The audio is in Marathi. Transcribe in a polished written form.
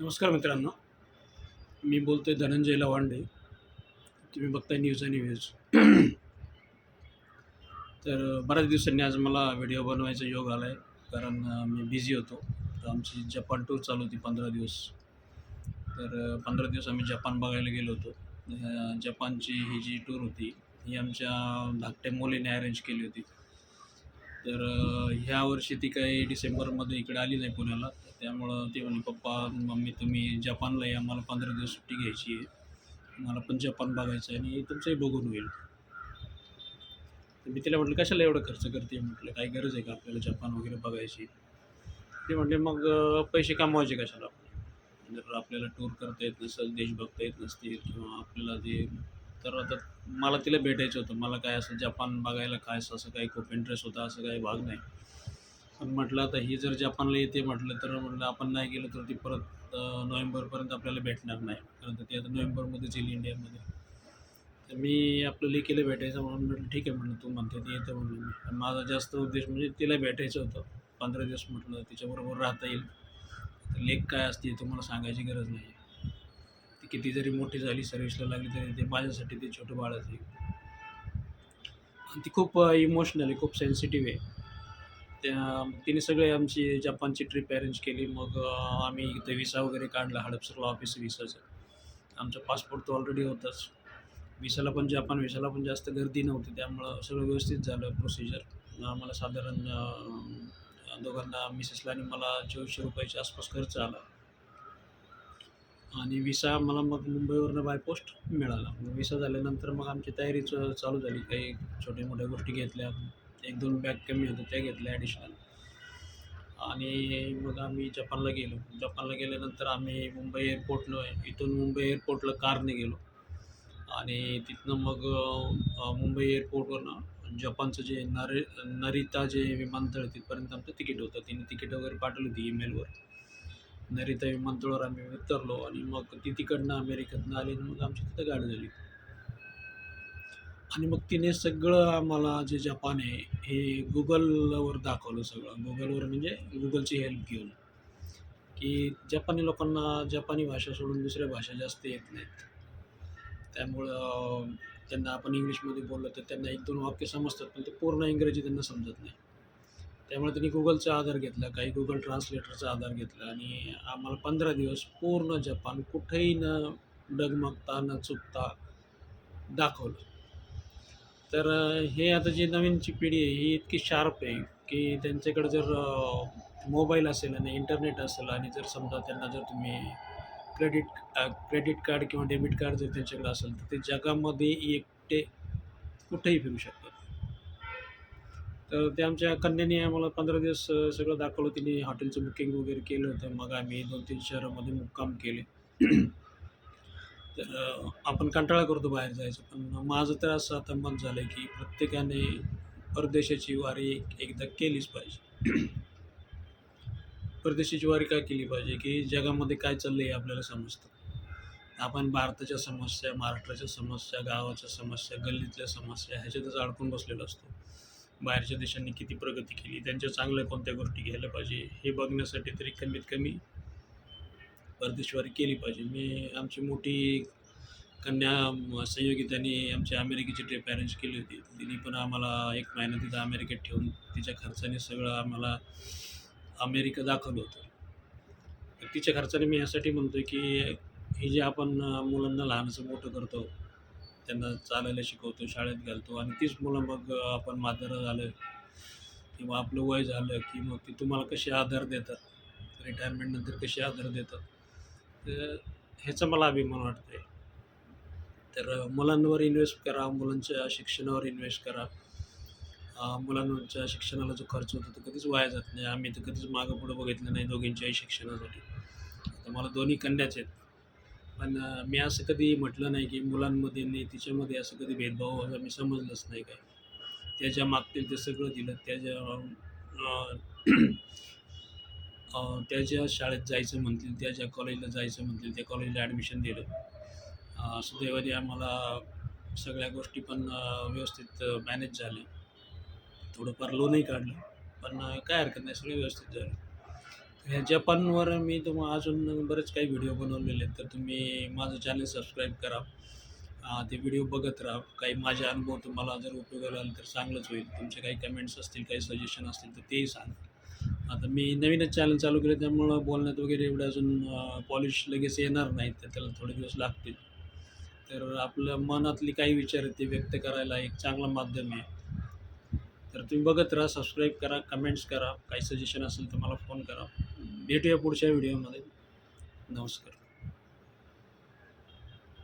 नमस्कार मित्रांनो, मी बोलतोय धनंजय लवांडे. तुम्ही बघताय न्यूज आणि व्ह्यूज. तर बऱ्याच दिवसांनी आज मला व्हिडिओ बनवायचा योग आला आहे. कारण मी बिझी होतो. तर आमची जपान टूर चालू होती 15 दिवस. तर 15 दिवस आम्ही जपान बघायला गेलो होतो. जपानची ही जी टूर होती, ही आमच्या धाकट्या मुलीने अरेंज केली होती. तर ह्या वर्षी ती काही डिसेंबरमध्ये इकडे आली नाही पुण्याला. तर त्यामुळं ती म्हणे, "पप्पा, मम्मी तुम्ही जपानला या. मला 15 दिवस सुट्टी घ्यायची आहे. मला पण जपान बघायचं आहे आणि तुमचंही बघून होईल." तर मी तिला म्हटलं, "कशाला एवढा खर्च करते?" म्हटलं, "काही गरज आहे का आपल्याला जपान वगैरे बघायची?" ते म्हटले, "मग पैसे कमवायचे कशाला आपण? जर आपल्याला टूर करता येत नसेल, देश बघता येत नसतील किंवा आपल्याला ते." तर आता मला तिला भेटायचं होतं. मला काय असं जपान बघायला खास असं काही खूप इंटरेस्ट होता, असं काही भाग नाही. पण म्हटलं आता ही जर जपानला येते म्हटलं, तर म्हटलं आपण नाही गेलो तर ती परत नोव्हेंबरपर्यंत आपल्याला भेटणार नाही. कारण ती आता नोव्हेंबरमध्येच येईल इंडियामध्ये. तर मी आपलं लेकीला भेटायचं म्हणून म्हटलं, "ठीक आहे," म्हटलं, "तू म्हणते ती येते," म्हणलं मी. आणि माझा जास्त उद्देश म्हणजे तिला भेटायचं होतं. 15 दिवस म्हटलं तिच्याबरोबर राहता येईल. तर लेक काय असते तुम्हाला सांगायची गरज नाही. ती किती जरी मोठी झाली, सर्व्हिसला लागली, तरी ते माझ्यासाठी ते छोटं बाळच आहे. आणि ती खूप इमोशनल आहे, खूप सेन्सिटिव्ह आहे. तिने सगळे आमची जपानची ट्रिप अरेंज केली. मग आम्ही इथे व्हिसा वगैरे काढला. हडपसरला ऑफिस व्हिसाचं. आमचा पासपोर्ट तर ऑलरेडी होताच. व्हिसाला पण जपान व्हिसाला पण जास्त गर्दी नव्हती. त्यामुळं सगळं व्यवस्थित झालं प्रोसिजर. आम्हाला साधारण दोघांना मिसेसला आणि मला ₹2400 आसपास खर्च आला. आणि व्हिसा मला मग मुंबईवरनं बाय पोस्ट मिळाला. मग व्हिसा झाल्यानंतर मग आमची तयारी चालू झाली. काही छोट्या-मोठ्या गोष्टी घेतल्या. 1-2 बॅग कमी होत्या त्या घेतल्या ॲडिशनल. आणि मग आम्ही जपानला गेलो. जपानला गेल्यानंतर आम्ही मुंबई एअरपोर्टनं इथून मुंबई एअरपोर्टला कारने गेलो आणि तिथनं मग मुंबई एअरपोर्टवरनं जपानचं जे नरिता जे विमानतळ आहे तिथपर्यंत आमचं तिकीट होतं. तिने तिकीट वगैरे पाठवली होती ईमेलवर. नरिता विमानतळावर आम्ही उतरलो आणि मग ती तिकडनं अमेरिकेतनं आली आणि मग आमची तिथं गाडी झाली. आणि मग तिने सगळं आम्हाला जे जपान आहे हे Googleवर दाखवलं सगळं. Googleवर म्हणजे Googleची हेल्प घेऊन, की जपानी लोकांना जपानी भाषा सोडून दुसऱ्या भाषा जास्त येत नाहीत. त्यामुळं त्यांना आपण इंग्लिशमध्ये बोललं तर त्यांना 1-2 वाक्य समजतात, पण ते पूर्ण इंग्रजी त्यांना समजत नाही. त्यामुळे त्यांनी Googleचा आधार घेतला, काही Google ट्रान्सलेटरचा आधार घेतला आणि आम्हाला 15 दिवस पूर्ण जपान कुठेही न डगमगता, न चुकता दाखवलं. तर हे आता जी नवीनची पिढी आहे ही इतकी शार्प आहे, की त्यांच्याकडे जर मोबाईल असेल आणि इंटरनेट असेल आणि जर समजा त्यांना जर तुम्ही क्रेडिट क्रेडिट कार्ड किंवा डेबिट कार्ड जर त्यांच्याकडे असेल, तर ते जगामध्ये एकटे कुठेही फिरू शकतात. तर ते आमच्या कन्येने आम्हाला 15 दिवस सगळं दाखवलं. तिने हॉटेलचं बुकिंग वगैरे केलं होतं. मग आम्ही 2-3 शहरामध्ये मुक्काम केले. तर आपण कंटाळा करतो बाहेर जायचं. पण माझं तर असं आता मत झालं आहे, की प्रत्येकाने परदेशाची वारी एकदा केलीच पाहिजे. परदेशाची वारी का केली पाहिजे, की जगामध्ये काय चाललं आहे हे आपल्याला समजतं. आपण भारताच्या समस्या, महाराष्ट्राच्या समस्या, गावाच्या समस्या, गल्लीतल्या समस्या ह्याच्यातच अडकून बसलेलो असतो. बाहेरच्या देशांनी किती प्रगती केली, त्यांच्या चांगल्या कोणत्या गोष्टी घ्यायला पाहिजे, हे बघण्यासाठी तरी कमीत कमी परदेशवारी केली पाहिजे. आमची मोठी कन्या संयोगिताने आमची अमेरिकेची ट्रिप अरेंज केली होती. तिने पण आम्हाला 1 महिना तिथं अमेरिकेत ठेवून तिच्या खर्चाने सगळं आम्हाला अमेरिका दाखवलं होतं. तर तिच्या खर्चाने मी ह्यासाठी म्हणतोय, की हे जे आपण मुलांना लहानाचं मोठं करतो, त्यांना चालायला शिकवतो, शाळेत घालतो आणि तीच मुलं मग आपण म्हातारं झालं किंवा आपलं वय झालं, की मग ते तुम्हाला कसे आधार देतात, रिटायरमेंटनंतर कसे आधार देतात. तर ह्याचा मला अभिमान वाटतोय. तर मुलांवर इन्व्हेस्ट करा, मुलांच्या शिक्षणावर इन्व्हेस्ट करा. मुलांच्या शिक्षणाला जो खर्च होतो तो कधीच वाया जात नाही. आम्ही तर कधीच मागं-पुढं बघितलं नाही दोघींच्याही शिक्षणासाठी. आता मला दोन्ही कन्याच आहेत. पण मी असं कधी म्हटलं नाही, की मुलांमध्ये आणि तिच्यामध्ये असं कधी भेदभाव असं मी समजलंच नाही काय. त्या ज्या मागतील ते सगळं दिलं. अ, त्या ज्या शाळेत जायचं म्हणतील, त्या ज्या कॉलेजला जायचं म्हणतील, त्या कॉलेजला ॲडमिशन दिलं. सुदैवाने आम्हाला सगळ्या गोष्टी पण व्यवस्थित मॅनेज झाल्या. थोडंफार लोनही काढलं. पण काय हरकत नाही, सगळं व्यवस्थित झालं. जपानवर मी तुम्हाला अजून बरेच काही व्हिडिओ बनवलेले आहेत, तर तुम्ही माझं चॅनल सबस्क्राईब करा. ते व्हिडिओ बघत राहा. काही माझे अनुभव तुम्हाला जर उपयोगाला आले तर चांगलंच होईल. तुमचे काही कमेंट्स असतील, काही सजेशन असतील तर तेही सांगा. आता मी नवीनच चॅनल चालू केलं त्यामुळं बोलण्यात वगैरे एवढं अजून पॉलिश लगेच येणार नाहीत, तर त्याला थोडे दिवस लागतील. तर आपल्या मनातली काही विचार आहेत ते व्यक्त करायला एक चांगलं माध्यम आहे. तर तुम्ही बघत राहा, सबस्क्राईब करा, कमेंट्स करा. काही सजेशन असेल तर मला फोन करा. भेटूया पुढच्या व्हिडिओमध्ये. नमस्कार.